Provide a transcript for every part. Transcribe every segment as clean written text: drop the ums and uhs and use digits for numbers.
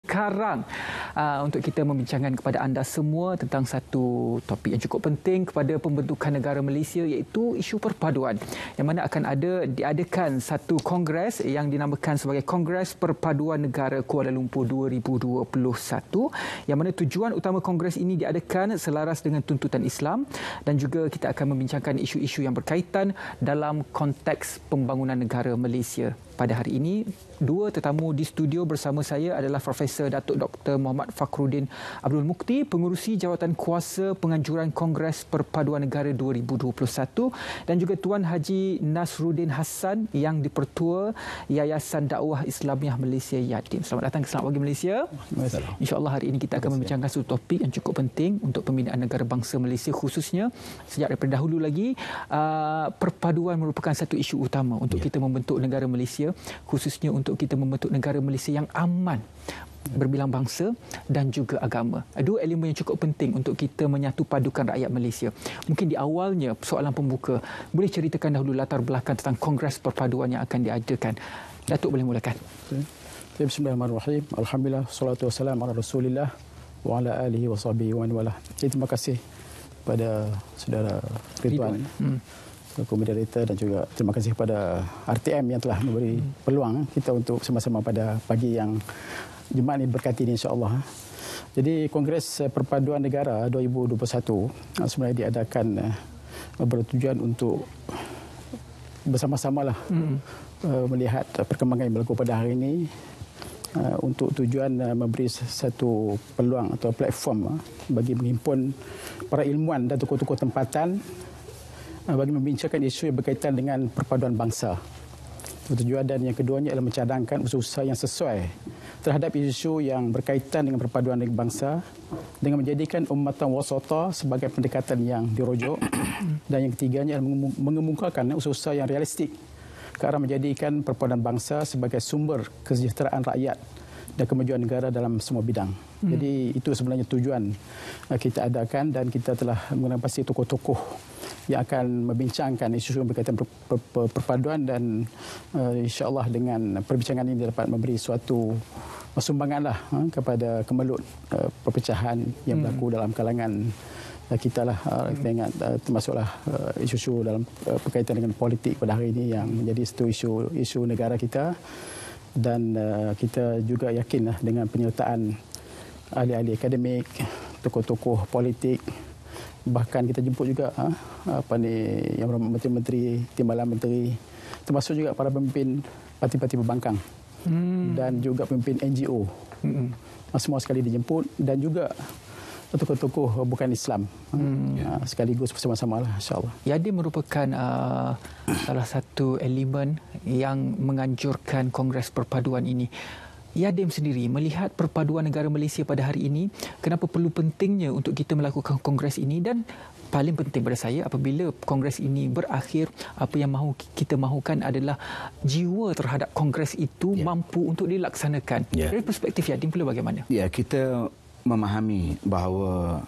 sekarang untuk kita membincangkan kepada anda semua tentang satu topik yang cukup penting kepada pembentukan negara Malaysia, iaitu isu perpaduan, yang mana akan diadakan satu kongres yang dinamakan sebagai Kongres Perpaduan Negara Kuala Lumpur 2021, yang mana tujuan utama kongres ini diadakan selaras dengan tuntutan Islam, dan juga kita akan membincangkan isu-isu yang berkaitan dalam konteks pembangunan negara Malaysia. Pada hari ini, dua tetamu di studio bersama saya adalah Profesor Datuk Dr. Muhammad Fakhruddin Abdul Mukti, Pengerusi Jawatan Kuasa Penganjuran Kongres Perpaduan Negara 2021, dan juga Tuan Haji Nasruddin Hassan yang Dipertua Yayasan Dakwah Islamiah Malaysia Yadim. Selamat datang ke Selamat Pagi Malaysia. InsyaAllah hari ini kita akan membincangkan satu topik yang cukup penting untuk pembinaan negara bangsa Malaysia, khususnya sejak daripada dahulu lagi perpaduan merupakan satu isu utama untuk kita membentuk negara Malaysia, khususnya untuk kita membentuk negara Malaysia yang aman berbilang bangsa dan juga agama. Dua elemen yang cukup penting untuk kita menyatu padukan rakyat Malaysia. Mungkin di awalnya, soalan pembuka, boleh ceritakan dahulu latar belakang tentang Kongres Perpaduan yang akan diadakan. Datuk, boleh mulakan. Bismillahirrahmanirrahim. Alhamdulillah, salatu wassalamu ala Rasulillah wa ala alihi wa sahbihi wa wala. Terima kasih kepada saudara Ridwan, moderator, dan juga terima kasih kepada RTM yang telah memberi peluang kita untuk sama-sama pada pagi yang Jumaat ini berkati ini, insya-Allah. Jadi Kongres Perpaduan Negara 2021 sebenarnya diadakan bertujuan untuk bersama-samalah melihat perkembangan yang berlaku pada hari ini, untuk tujuan memberi satu peluang atau platform bagi menghimpun para ilmuwan dan tokoh-tokoh tempatan bagi membincangkan isu yang berkaitan dengan perpaduan bangsa. Tujuan dan yang keduanya adalah mencadangkan usaha yang sesuai terhadap isu yang berkaitan dengan perpaduan bangsa dengan menjadikan ummatan wasata sebagai pendekatan yang dirujuk, dan yang ketiganya adalah mengemukakan usaha yang realistik ke arah menjadikan perpaduan bangsa sebagai sumber kesejahteraan rakyat dan kemajuan negara dalam semua bidang. Jadi itu sebenarnya tujuan kita adakan, dan kita telah mengundang pasti tokoh-tokoh yang akan membincangkan isu-isu berkaitan perpaduan, dan insya-Allah dengan perbincangan ini dapat memberi suatu sumbanganlah kepada kemelut perpecahan yang berlaku dalam kalangan kita lah, dengan termasuklah isu-isu dalam berkaitan dengan politik pada hari ini yang menjadi satu isu negara kita. Dan kita juga yakinlah dengan penyertaan ahli-ahli akademik, tokoh-tokoh politik, bahkan kita jemput juga yang menteri-menteri, timbalan menteri, termasuk juga para pemimpin parti-parti pembangkang dan juga pemimpin NGO. Semua sekali dijemput, dan juga tokoh-tokoh bukan Islam sekaligus bersama-sama lah, insya-Allah. Yadim merupakan salah satu elemen yang menganjurkan Kongres Perpaduan ini. Yadim sendiri melihat perpaduan negara Malaysia pada hari ini, kenapa perlu pentingnya untuk kita melakukan kongres ini, dan paling penting pada saya apabila kongres ini berakhir, apa yang kita mahukan adalah jiwa terhadap kongres itu mampu untuk dilaksanakan. Dari perspektif Yadim perlu bagaimana? Ya, kita memahami bahawa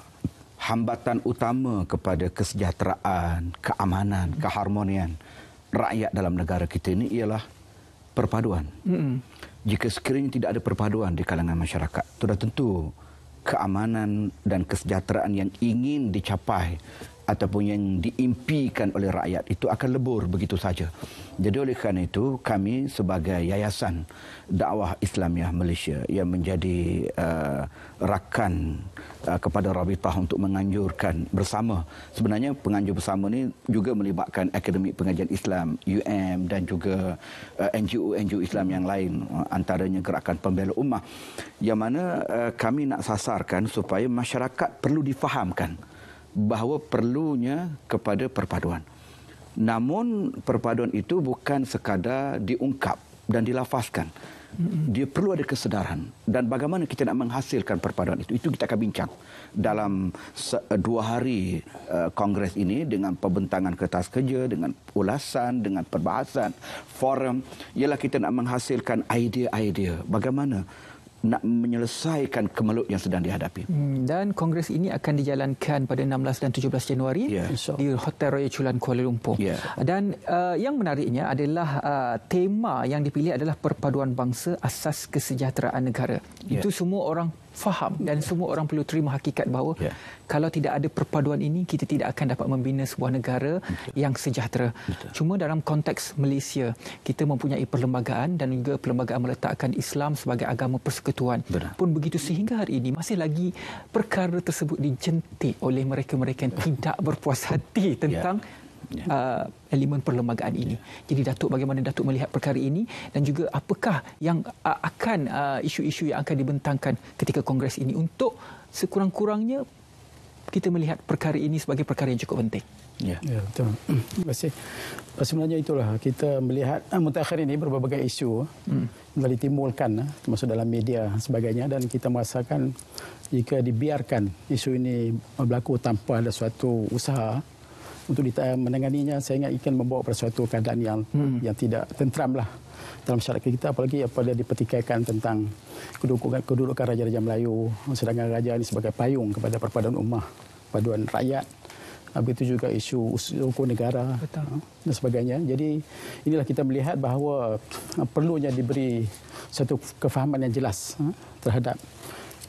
hambatan utama kepada kesejahteraan, keamanan, keharmonian rakyat dalam negara kita ini ialah perpaduan. Jika sekiranya tidak ada perpaduan di kalangan masyarakat, sudah tentu keamanan dan kesejahteraan yang ingin dicapai ataupun yang diimpikan oleh rakyat itu akan lebur begitu saja. Jadi oleh kerana itu, kami sebagai Yayasan Dakwah Islamiah Malaysia yang menjadi rakan kepada Rabitah untuk menganjurkan bersama. Sebenarnya penganjur bersama ini juga melibatkan Akademik Pengajian Islam, UM, dan juga NGO Islam yang lain, antaranya Gerakan Pembela Ummah, yang mana kami nak sasarkan supaya masyarakat perlu difahamkan bahawa perlunya kepada perpaduan. Namun perpaduan itu bukan sekadar diungkap dan dilafazkan. Dia perlu ada kesedaran, dan bagaimana kita nak menghasilkan perpaduan itu kita akan bincang dalam 2 hari kongres ini, dengan pembentangan kertas kerja, dengan ulasan, dengan perbahasan, forum. Ialah kita nak menghasilkan idea-idea bagaimana nak menyelesaikan kemelut yang sedang dihadapi. Dan kongres ini akan dijalankan pada 16 dan 17 Januari di Hotel Royal Chulan Kuala Lumpur. Dan yang menariknya adalah tema yang dipilih adalah perpaduan bangsa asas kesejahteraan negara. Itu semua orang faham dan semua orang perlu terima hakikat bahawa kalau tidak ada perpaduan ini, kita tidak akan dapat membina sebuah negara yang sejahtera. Cuma dalam konteks Malaysia, kita mempunyai perlembagaan dan juga perlembagaan meletakkan Islam sebagai agama persekutuan. Pun begitu sehingga hari ini masih lagi perkara tersebut dijentik oleh mereka-mereka yang tidak berpuas hati tentang elemen perlembagaan ini. Jadi Datuk, bagaimana Datuk melihat perkara ini dan juga apakah yang akan isu-isu yang akan dibentangkan ketika kongres ini untuk sekurang-kurangnya kita melihat perkara ini sebagai perkara yang cukup penting. Ya, betul. Terima kasih. Sebenarnya itulah kita melihat mutakhir ini berbagai isu yang ditimbulkan termasuk dalam media dan sebagainya, dan kita merasakan jika dibiarkan isu ini berlaku tanpa ada suatu usaha untuk menanganinya, saya ingat akan membawa pada suatu keadaan yang tidak tenteramlah dalam masyarakat kita, apalagi apabila dipertikaikan tentang kedudukan Raja-Raja Melayu, sedangkan Raja ini sebagai payung kepada perpaduan ummah, perpaduan rakyat. Begitu juga isu hukum negara dan sebagainya. Jadi inilah kita melihat bahawa perlunya diberi satu kefahaman yang jelas terhadap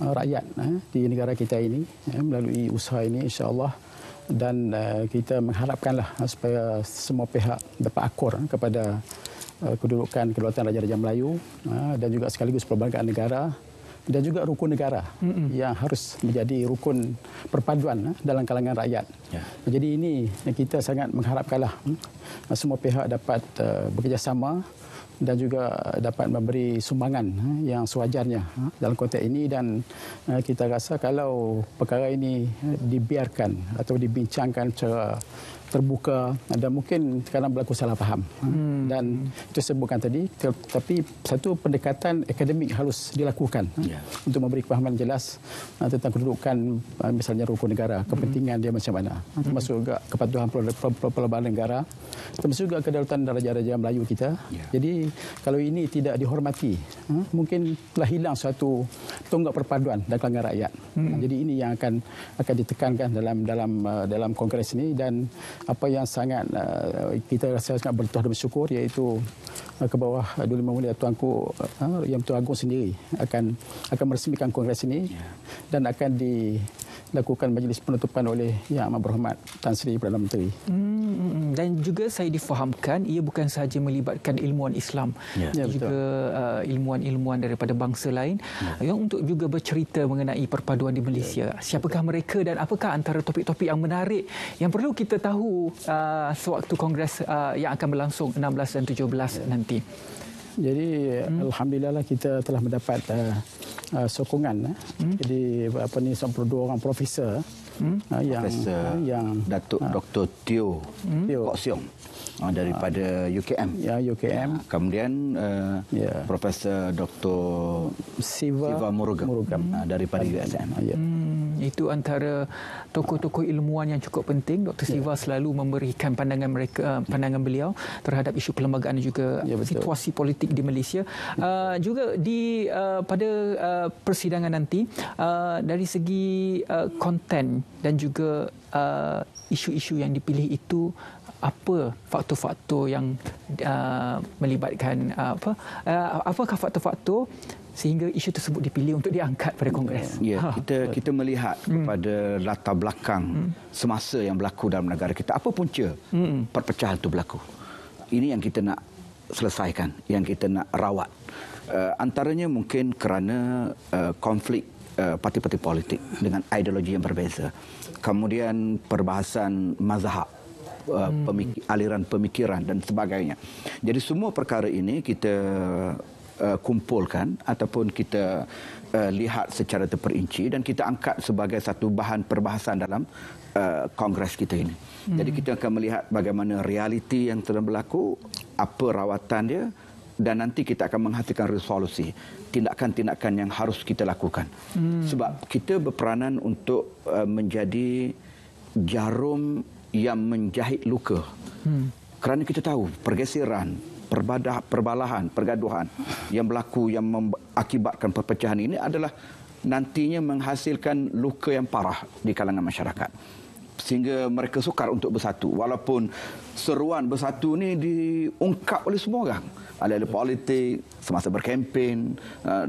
rakyat di negara kita ini melalui usaha ini, insya-Allah. Dan kita mengharapkanlah supaya semua pihak dapat akur kepada kedudukan kedaulatan Raja-Raja Melayu dan juga sekaligus perlembagaan negara dan juga rukun negara yang harus menjadi rukun perpaduan dalam kalangan rakyat. Jadi ini kita sangat mengharapkanlah semua pihak dapat bekerjasama dan juga dapat memberi sumbangan yang sewajarnya dalam konteks ini, dan kita rasa kalau perkara ini dibiarkan atau dibincangkan secara terbuka dan mungkin kadang berlaku salah faham dan itu sebutkan tadi, tapi satu pendekatan akademik harus dilakukan untuk memberi kefahaman jelas tentang kedudukan misalnya rukun negara, kepentingan dia macam mana, termasuk juga kepatuhan perlembagaan negara, termasuk juga kedaulatan Raja-Raja Melayu kita. Jadi kalau ini tidak dihormati, mungkin telah hilang suatu tonggak perpaduan dalam kalangan rakyat. Jadi ini yang akan ditekankan dalam kongres ini, dan apa yang sangat kita rasa sangat bertuah dan bersyukur iaitu ke bawah Duli Yang Mulia Tuanku Yang Tuan Agong sendiri akan meresmikan kongres ini dan akan dilakukan majlis penutupan oleh Yang Amat Berhormat Tan Sri Perdana Menteri. Dan juga saya difahamkan ia bukan sahaja melibatkan ilmuwan Islam, juga ilmuwan-ilmuwan daripada bangsa lain yang untuk juga bercerita mengenai perpaduan di Malaysia. Siapakah mereka dan apakah antara topik-topik yang menarik yang perlu kita tahu sewaktu kongres yang akan berlangsung 16 dan 17 nanti. Jadi alhamdulillah kita telah mendapat sokongan. Jadi 22 orang profesor yang Datuk Dr. Teo Kok Siong daripada UKM. UKM. Kemudian Profesor Dr. Siva Murugam daripada USM. Itu antara tokoh-tokoh ilmuwan yang cukup penting. Dr. Siva selalu memberikan pandangan beliau terhadap isu perlembagaan dan juga situasi politik di Malaysia. Juga pada persidangan nanti dari segi konten dan juga isu-isu yang dipilih itu, apa faktor-faktor yang melibatkan apakah faktor-faktor sehingga isu tersebut dipilih untuk diangkat pada kongres? Kita melihat kepada latar belakang semasa yang berlaku dalam negara kita. Apa punca perpecahan itu berlaku? Ini yang kita nak selesaikan, yang kita nak rawat. Antaranya mungkin kerana konflik parti-parti politik dengan ideologi yang berbeza. Kemudian perbahasan mazhab, aliran pemikiran dan sebagainya. Jadi semua perkara ini kita kumpulkan ataupun kita lihat secara terperinci dan kita angkat sebagai satu bahan perbahasan dalam kongres kita ini. Jadi kita akan melihat bagaimana realiti yang telah berlaku, apa rawatan dia, dan nanti kita akan menghasilkan resolusi tindakan-tindakan yang harus kita lakukan. Sebab kita berperanan untuk menjadi jarum yang menjahit luka. Kerana kita tahu pergeseran perbalahan, pergaduhan yang berlaku yang mengakibatkan perpecahan ini adalah nantinya menghasilkan luka yang parah di kalangan masyarakat. Sehingga mereka sukar untuk bersatu. Walaupun seruan bersatu ni diungkap oleh semua orang. Ahli-ahli politik, semasa berkempen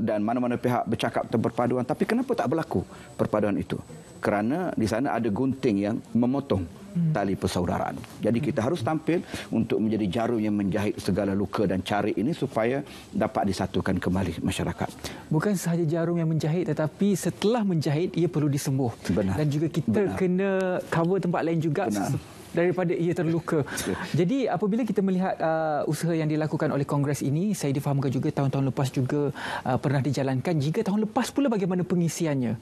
dan mana-mana pihak bercakap tentang perpaduan. Tapi kenapa tak berlaku perpaduan itu? Kerana di sana ada gunting yang memotong tali persaudaraan. Jadi kita harus tampil untuk menjadi jarum yang menjahit segala luka dan cari ini supaya dapat disatukan kembali masyarakat. Bukan sahaja jarum yang menjahit, tetapi setelah menjahit ia perlu disembuh. Benar. Dan juga kita kena cover tempat lain juga daripada ia terluka. Jadi apabila kita melihat usaha yang dilakukan oleh Kongres ini, saya difahamkan juga tahun-tahun lepas juga pernah dijalankan. Jika tahun lepas pula bagaimana pengisiannya,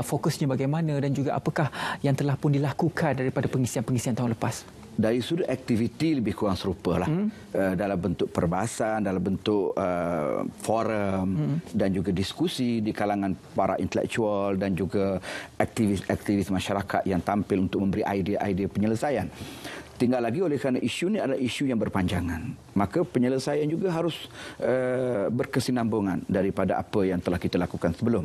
fokusnya bagaimana dan juga apakah yang telah pun dilakukan daripada pengisian tahun lepas? Dari sudut aktiviti lebih kurang serupa lah. Dalam bentuk perbahasan, dalam bentuk forum dan juga diskusi di kalangan para intelektual dan juga aktivis-aktivis masyarakat yang tampil untuk memberi idea-idea penyelesaian. Tinggal lagi oleh kerana isu ini adalah isu yang berpanjangan. Maka penyelesaian juga harus berkesinambungan daripada apa yang telah kita lakukan sebelum.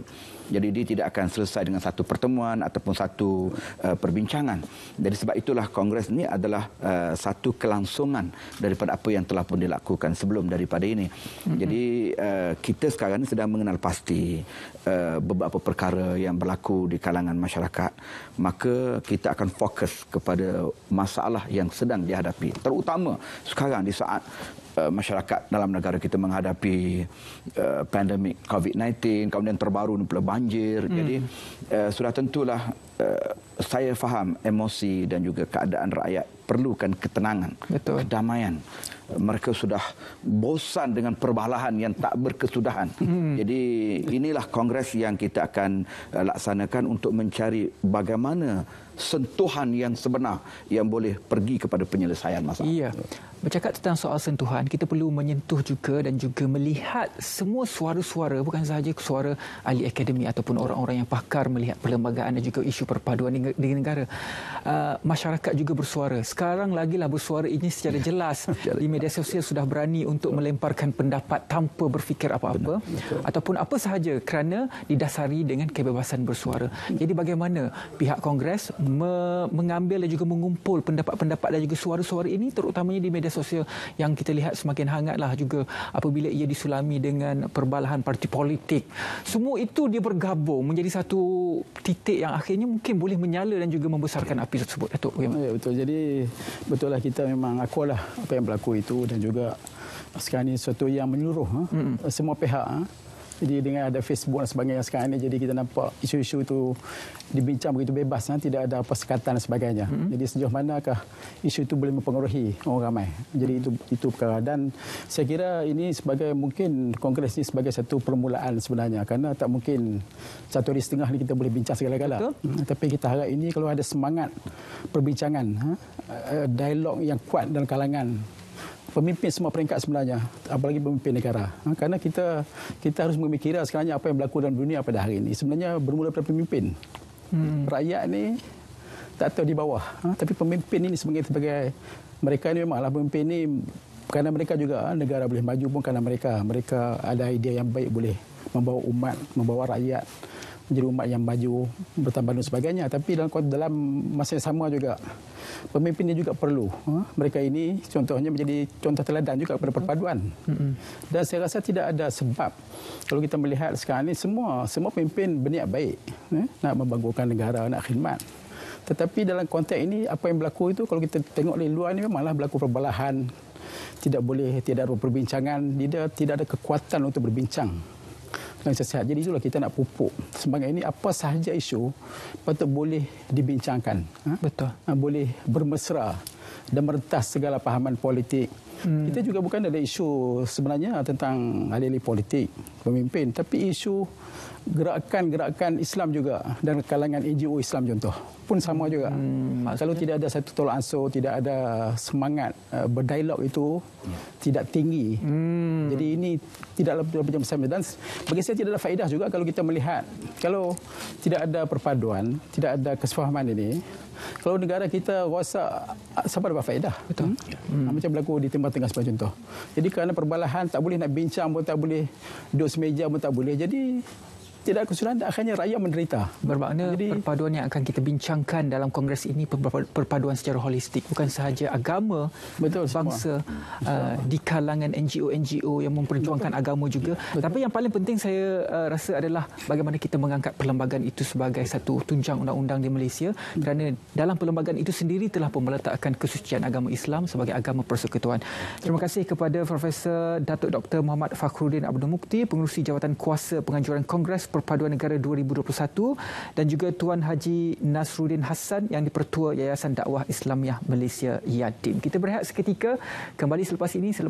Jadi dia tidak akan selesai dengan satu pertemuan ataupun satu perbincangan. Jadi sebab itulah Kongres ini adalah satu kelangsungan daripada apa yang telah pun dilakukan sebelum daripada ini. Jadi kita sekarang ini sedang mengenal pasti beberapa perkara yang berlaku di kalangan masyarakat. Maka kita akan fokus kepada masalah yang sedang dihadapi. Terutama sekarang di saat masyarakat dalam negara kita menghadapi pandemik COVID-19, kemudian terbaru pula banjir. Jadi sudah tentulah saya faham emosi dan juga keadaan rakyat perlukan ketenangan, kedamaian. Mereka sudah bosan dengan perbalahan yang tak berkesudahan. Jadi inilah Kongres yang kita akan laksanakan untuk mencari bagaimana sentuhan yang sebenar yang boleh pergi kepada penyelesaian masalah. Iya. Bercakap tentang soal sentuhan, kita perlu menyentuh juga dan juga melihat semua suara-suara, bukan sahaja suara ahli akademi ataupun orang-orang yang pakar melihat perlembagaan dan juga isu perpaduan di negara. Masyarakat juga bersuara. Sekarang lagilah bersuara ini secara jelas. Di media sosial sudah berani untuk melemparkan pendapat tanpa berfikir apa-apa ataupun apa sahaja kerana didasari dengan kebebasan bersuara. Jadi bagaimana pihak Kongres mengambil dan juga mengumpul pendapat-pendapat dan juga suara-suara ini terutamanya di media sosial yang kita lihat semakin hangatlah juga apabila ia disulami dengan perbalahan parti politik. Semua itu dia bergabung menjadi satu titik yang akhirnya mungkin boleh menyala dan juga membesarkan api tersebut. Datuk, bagaimana? Ya, betul. Jadi betul lah kita memang akulah apa yang berlaku itu dan juga sekarang ini sesuatu yang menyeluruh semua pihak. Jadi dengan ada Facebook dan sebagainya sekarang ini, jadi kita nampak isu-isu itu dibincang begitu bebas, tidak ada apa sekatan dan sebagainya. Jadi sejauh manakah isu itu boleh mempengaruhi orang ramai. Jadi itu perkara. Dan saya kira ini sebagai mungkin Kongres ini sebagai satu permulaan sebenarnya. Kerana tak mungkin 1 hari setengah ni kita boleh bincang segala-gala. Tapi kita harap ini kalau ada semangat perbincangan, dialog yang kuat dalam kalangan pemimpin semua peringkat sebenarnya, apalagi pemimpin negara. Kerana kita harus memikirkan sekarang apa yang berlaku dalam dunia pada hari ini. Sebenarnya bermula daripada pemimpin. Rakyat ni tak tahu di bawah. Tapi pemimpin ini sebagai mereka ni memanglah pemimpin ni kerana mereka juga negara boleh maju pun kerana mereka ada idea yang baik boleh membawa umat, membawa rakyat menjadi umat yang maju, bertambah dan sebagainya. Tapi dalam masa yang sama juga pemimpin ini juga perlu. Mereka ini contohnya menjadi contoh teladan juga kepada perpaduan. Dan saya rasa tidak ada sebab kalau kita melihat sekarang ini semua pemimpin berniat baik, nak membangunkan negara, nak khidmat. Tetapi dalam konteks ini apa yang berlaku itu kalau kita tengok dari luar ini memanglah berlaku perbalahan. Tidak ada perbincangan, tidak ada kekuatan untuk berbincang dengan sehat. Jadi itulah kita nak pupuk semangat ini, apa sahaja isu patut boleh dibincangkan. Betul. Boleh bermesra dan merentas segala pahaman politik. Kita juga bukan ada isu sebenarnya tentang ahli-ahli politik, pemimpin, tapi isu gerakan-gerakan Islam juga dan kalangan NGO Islam contoh pun sama juga. Kalau tidak ada satu tolak ansur, tidak ada semangat berdialog itu tidak tinggi. Jadi ini tidaklah betul-betul bersama. Dan bagi saya tidak ada faedah juga kalau kita melihat kalau tidak ada perpaduan, tidak ada kesefahaman ini. Kalau negara kita rosak, siapa dapat faedah? Betul. Macam berlaku di Timur Timur Tengah sebagai contoh. Jadi kerana perbalahan tak boleh nak bincang pun tak boleh, duduk semeja pun tak boleh. Jadi tidak kesudahan, akhirnya rakyat menderita. Bermakna perpaduan yang akan kita bincangkan dalam kongres ini perpaduan secara holistik, bukan sahaja agama, betul, bangsa, di kalangan NGO-NGO yang memperjuangkan agama juga. Betul. Tapi yang paling penting saya rasa adalah bagaimana kita mengangkat perlembagaan itu sebagai satu tunjang undang-undang di Malaysia, kerana dalam perlembagaan itu sendiri telah pun meletakkan kesucian agama Islam sebagai agama persekutuan. Terima kasih kepada Profesor Datuk Dr. Muhammad Fakhruddin Abdul Mukti, Pengerusi Jawatan Kuasa Penganjuran Kongres Perpaduan Negara 2021, dan juga Tuan Haji Nasruddin Hassan yang di-Pertua Yayasan Dakwah Islamiah Malaysia YADIM. Kita berehat seketika, kembali selepas ini.